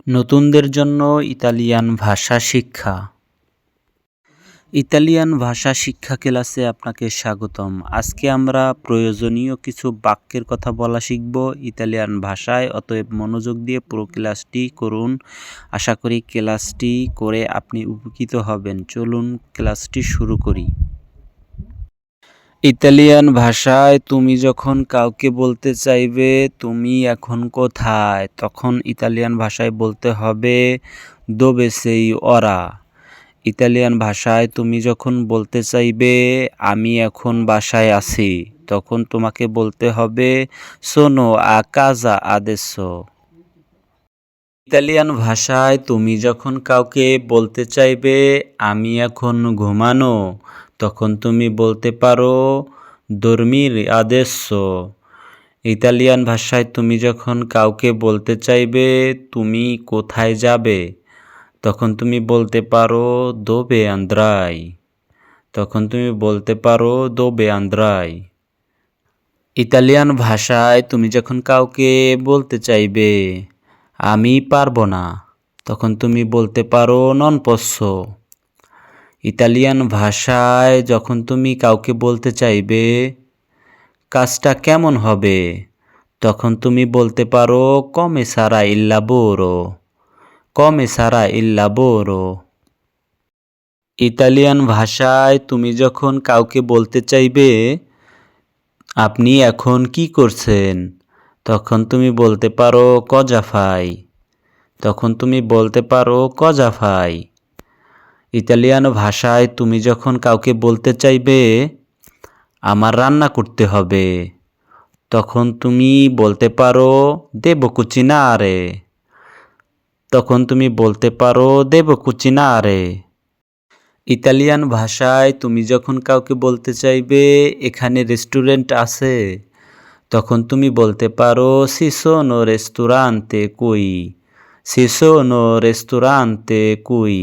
নতুনদের জন্য ইতালিয়ান ভাষা শিক্ষা। ইতালিয়ান ভাষা শিক্ষা ক্লাসে আপনাকে স্বাগতম। আজকে আমরা প্রয়োজনীয় কিছু বাক্যের কথা বলা শিখব ইতালিয়ান ভাষায়। অতএব মনোযোগ দিয়ে পুরো ক্লাসটি করুন। আশা করি ক্লাসটি করে আপনি উপকৃত হবেন। চলুন ক্লাসটি শুরু করি। ইতালিয়ান ভাষায় তুমি যখন কাউকে বলতে চাইবে তুমি এখন কোথায়, তখন ইতালিয়ান ভাষায় বলতে হবে দোবে সেই ওরা। ইতালিয়ান ভাষায় তুমি যখন বলতে চাইবে আমি এখন বাসায় আছি, তখন তোমাকে বলতে হবে সোনো আ কাজা আদেসো। ইতালিয়ান ভাষায় তুমি যখন কাউকে বলতে চাইবে আমি এখন ঘুমানো, তখন তুমি বলতে পারো দর্মির আদেসো। ইতালিয়ান ভাষায় তুমি যখন কাউকে বলতে চাইবে তুমি কোথায় যাবে, তখন তুমি বলতে পারো দোবে আন্দ্রাই। তখন তুমি বলতে পারো দোবে আন্দ্রাই। ইতালিয়ান ভাষায় তুমি যখন কাউকে বলতে চাইবে আমি পারবো না, তখন তুমি বলতে পারো নন পোসো। ইতালিয়ান ভাষায় যখন তুমি কাউকে বলতে চাইবে কাজটা কেমন হবে, তখন তুমি বলতে পারো কমে সারা ইল লাবোরো। কমে সারা ইল লাবোরো। ইতালিয়ান ভাষায় তুমি যখন কাউকে বলতে চাইবে আপনি এখন কি করছেন, তখন তুমি বলতে পারো কজাফাই। তখন তুমি বলতে পারো কজাফাই। ইতালিয়ান ভাষায় তুমি যখন কাউকে বলতে চাইবে আমার রান্না করতে হবে, তখন তুমি বলতে পারো দেবো কুচিনারে। তখন তুমি বলতে পারো দেবো কুচিনারে। ইতালিয়ান ভাষায় তুমি যখন কাউকে বলতে চাইবে এখানে রেস্টুরেন্ট আছে, তখন তুমি বলতে পারো সি সোনো রেস্টুরান্তে কুই। সি সোনো রেস্টুরান্তে কুই।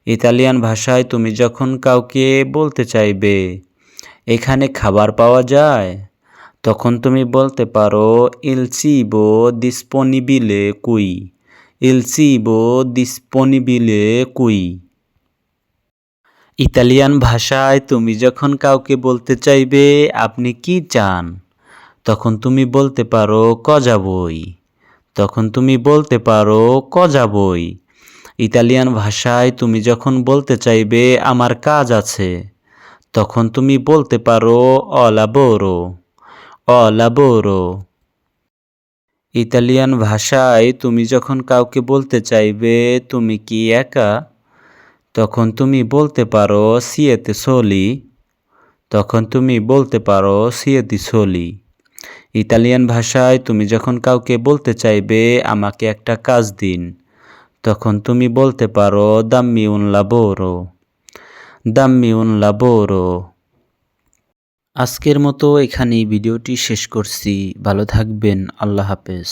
ইতালিয়ান ভাষায় তুমি যখন কাউকে বলতে চাইবে এখানে খাবার পাওয়া যায়, তখন তুমি বলতে পারো ইল চিবো ডিসপোনিবিলে কুই। ইল চিবো ডিসপোনিবিলে কুই। ইতালিয়ান ভাষায় তুমি যখন কাউকে বলতে চাইবে আপনি কি চান, তখন তুমি বলতে পারো কজাবই। তখন তুমি বলতে পারো কজাবই। ইতালিয়ান ভাষায় তুমি যখন বলতে চাইবে আমার কাজ আছে, তখন তুমি বলতে পারো অ লাবোরো। অ লাবোরো। ইতালিয়ান ভাষায় তুমি যখন কাউকে বলতে চাইবে তুমি কি একা, তখন তুমি বলতে পারো সিয়েতে সোলি। তখন তুমি বলতে পারো সিয়েতি সোলি। ইতালিয়ান ভাষায় তুমি যখন কাউকে বলতে চাইবে আমাকে একটা কাজ দিন, তখন তুমি বলতে পারো দাম্মি উন লাবোরো। দাম্মি উন লাবোরো। আজকের মতো এখানেই ভিডিওটি শেষ করছি। ভালো থাকবেন। আল্লাহ হাফেজ।